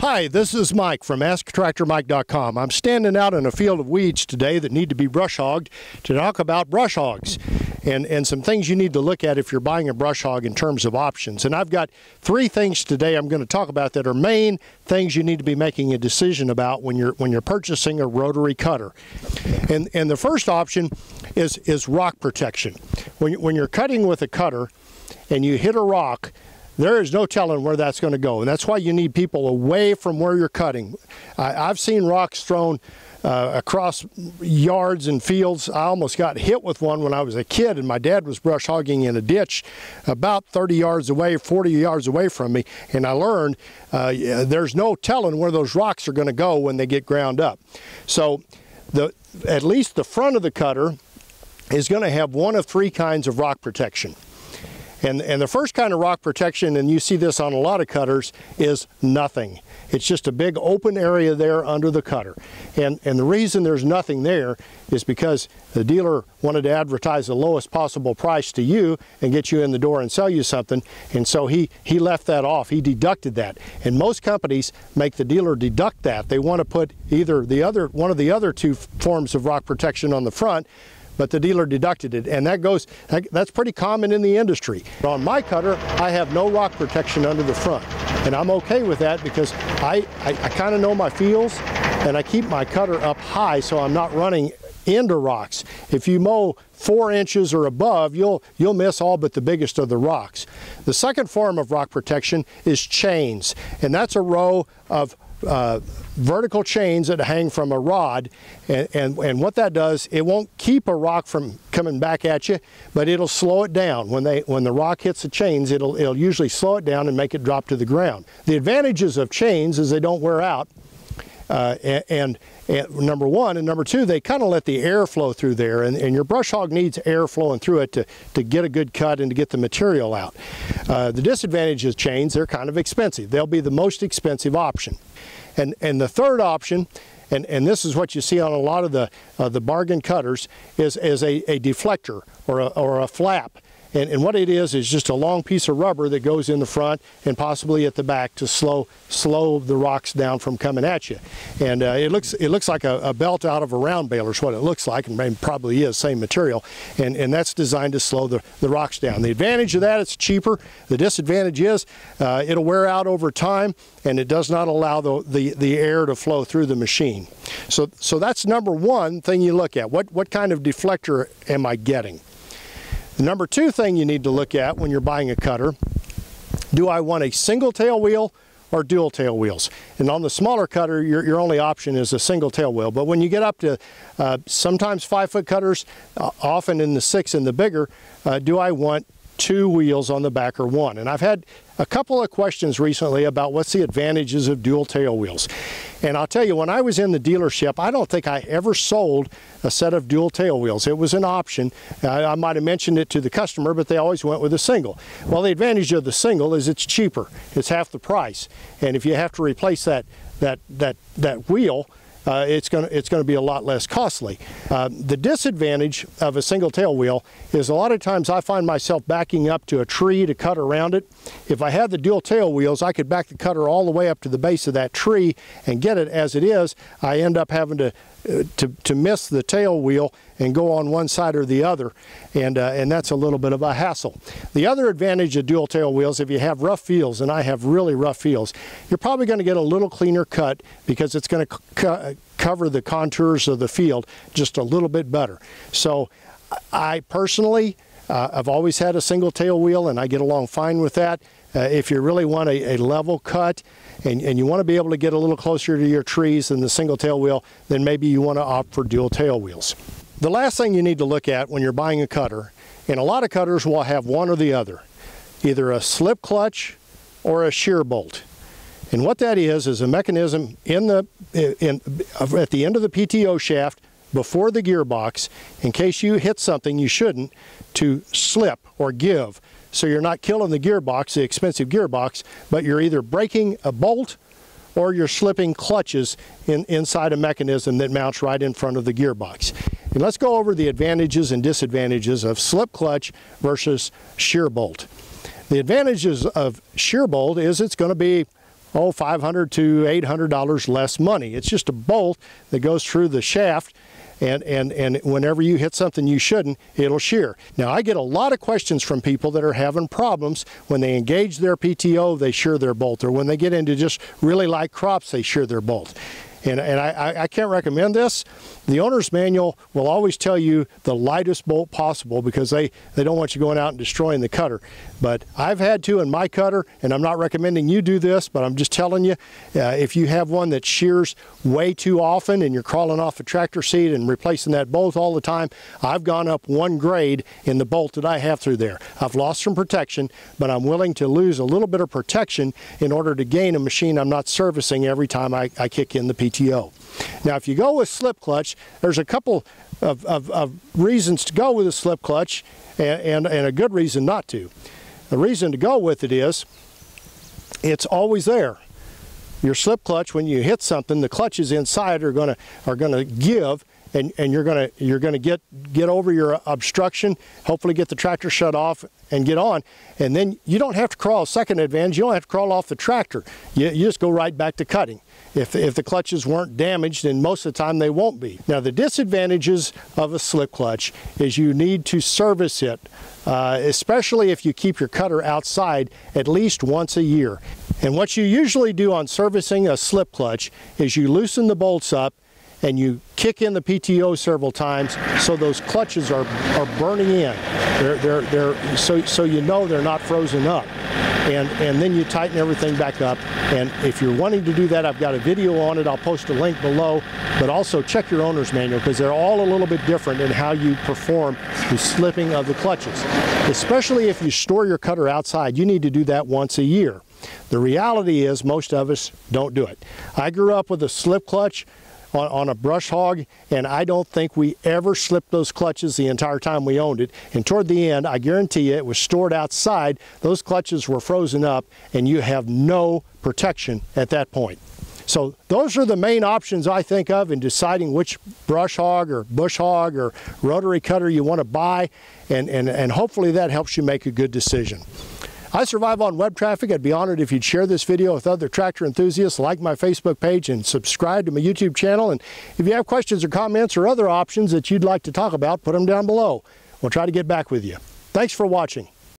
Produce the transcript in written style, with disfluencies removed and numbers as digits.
Hi, this is Mike from AskTractorMike.com. I'm standing out in a field of weeds today that need to be brush hogged to talk about brush hogs and some things you need to look at if you're buying a brush hog in terms of options. And I've got 3 things today I'm going to talk about that are main things you need to be making a decision about when you're purchasing a rotary cutter. And the first option is rock protection. When you're cutting with a cutter and you hit a rock, there is no telling where that's going to go, and that's why you need people away from where you're cutting. I've seen rocks thrown across yards and fields. I almost got hit with one when I was a kid, and my dad was brush hogging in a ditch about 30 yards away, 40 yards away from me, and I learned there's no telling where those rocks are going to go when they get ground up. So at least the front of the cutter is going to have one of 3 kinds of rock protection. And the first kind of rock protection, and you see this on a lot of cutters, is nothing. It's just a big open area there under the cutter. And the reason there's nothing there is because the dealer wanted to advertise the lowest possible price to you and get you in the door and sell you something. And so he left that off. He deducted that. And most companies make the dealer deduct that. They want to put either one of the other 2 forms of rock protection on the front, but the dealer deducted it, and that's pretty common in the industry. On my cutter, I have no rock protection under the front, and I'm okay with that because I kind of know my feels, and I keep my cutter up high so I'm not running into rocks. If you mow 4 inches or above, you'll miss all but the biggest of the rocks. The second form of rock protection is chains, and that's a row of vertical chains that hang from a rod, and what that does, it won't keep a rock from coming back at you, but it'll slow it down. When the rock hits the chains, it'll usually slow it down and make it drop to the ground. The advantages of chains is they don't wear out, and number 1, and number 2, they kind of let the air flow through there, and your brush hog needs air flowing through it to get a good cut and to get the material out. The disadvantage of chains, they're kind of expensive. They'll be the most expensive option. And the third option, and this is what you see on a lot of the bargain cutters, is a deflector or a flap. And what it is just a long piece of rubber that goes in the front and possibly at the back to slow the rocks down from coming at you. And it looks like a belt out of a round baler is what it looks like, and probably is, same material. And that's designed to slow the rocks down. The advantage of that, it's cheaper. The disadvantage is it'll wear out over time, and it does not allow the air to flow through the machine. So that's number 1 thing you look at. What kind of deflector am I getting? The number 2 thing you need to look at when you're buying a cutter, do I want a single tail wheel or dual tail wheels? And on the smaller cutter, your only option is a single tail wheel. But when you get up to sometimes 5-foot cutters, often in the 6 and the bigger, do I want 2 wheels on the back or 1? And I've had a couple of questions recently about what's the advantages of dual tail wheels. And I'll tell you, when I was in the dealership, I don't think I ever sold a set of dual tail wheels. It was an option. I might have mentioned it to the customer, but they always went with a single. Well, the advantage of the single is it's cheaper. It's half the price. And if you have to replace that wheel, it's going to be a lot less costly. The disadvantage of a single tail wheel is a lot of times I find myself backing up to a tree to cut around it. If I had the dual tail wheels, I could back the cutter all the way up to the base of that tree and get it as it is. I end up having to miss the tail wheel and go on one side or the other, and that's a little bit of a hassle. The other advantage of dual tail wheels, if you have rough fields, and I have really rough fields, you're probably going to get a little cleaner cut because it's going to cover the contours of the field just a little bit better. So I personally, I've always had a single tail wheel, and I get along fine with that. If you really want a level cut and you want to be able to get a little closer to your trees than the single tail wheel, then maybe you want to opt for dual tail wheels. The last thing you need to look at when you're buying a cutter, and a lot of cutters will have one or the other, either a slip clutch or a shear bolt. And what that is a mechanism at the end of the PTO shaft before the gearbox, in case you hit something you shouldn't, to slip or give. So you're not killing the gearbox, the expensive gearbox, but you're either breaking a bolt or you're slipping clutches inside a mechanism that mounts right in front of the gearbox. And let's go over the advantages and disadvantages of slip clutch versus shear bolt. The advantages of shear bolt is it's going to be $500 to $800 less money. It's just a bolt that goes through the shaft, and whenever you hit something you shouldn't, it'll shear. Now, I get a lot of questions from people that are having problems when they engage their PTO, they shear their bolt, or when they get into just really light crops, they shear their bolt. And I can't recommend this. The owner's manual will always tell you the lightest bolt possible because they don't want you going out and destroying the cutter. But I've had to in my cutter, and I'm not recommending you do this, but I'm just telling you, if you have one that shears way too often and you're crawling off a tractor seat and replacing that bolt all the time, I've gone up 1 grade in the bolt that I have through there. I've lost some protection, but I'm willing to lose a little bit of protection in order to gain a machine I'm not servicing every time I kick in the PTO. Now, if you go with slip clutch, there's a couple of reasons to go with a slip clutch and a good reason not to. The reason to go with it is it's always there. Your slip clutch, when you hit something, the clutches inside are gonna give, and you're gonna get over your obstruction, hopefully get the tractor shut off and get on, and then you don't have to crawl. Second advantage, you don't have to crawl off the tractor. You just go right back to cutting. If the clutches weren't damaged, and most of the time they won't be. Now, the disadvantages of a slip clutch is you need to service it, especially if you keep your cutter outside at least once a year. And what you usually do on servicing a slip clutch is you loosen the bolts up and you kick in the PTO several times so those clutches are burning in. So you know they're not frozen up. And then you tighten everything back up. And if you're wanting to do that, I've got a video on it. I'll post a link below. But also check your owner's manual because they're all a little bit different in how you perform the slipping of the clutches. Especially if you store your cutter outside, you need to do that once a year. The reality is most of us don't do it. I grew up with a slip clutch on a brush hog, and I don't think we ever slipped those clutches the entire time we owned it. And toward the end, I guarantee you, it was stored outside, those clutches were frozen up, and you have no protection at that point. So those are the main options I think of in deciding which brush hog or bush hog or rotary cutter you want to buy, and hopefully that helps you make a good decision. I survive on web traffic. I'd be honored if you'd share this video with other tractor enthusiasts, like my Facebook page, and subscribe to my YouTube channel. And if you have questions or comments or other options that you'd like to talk about, put them down below. We'll try to get back with you. Thanks for watching.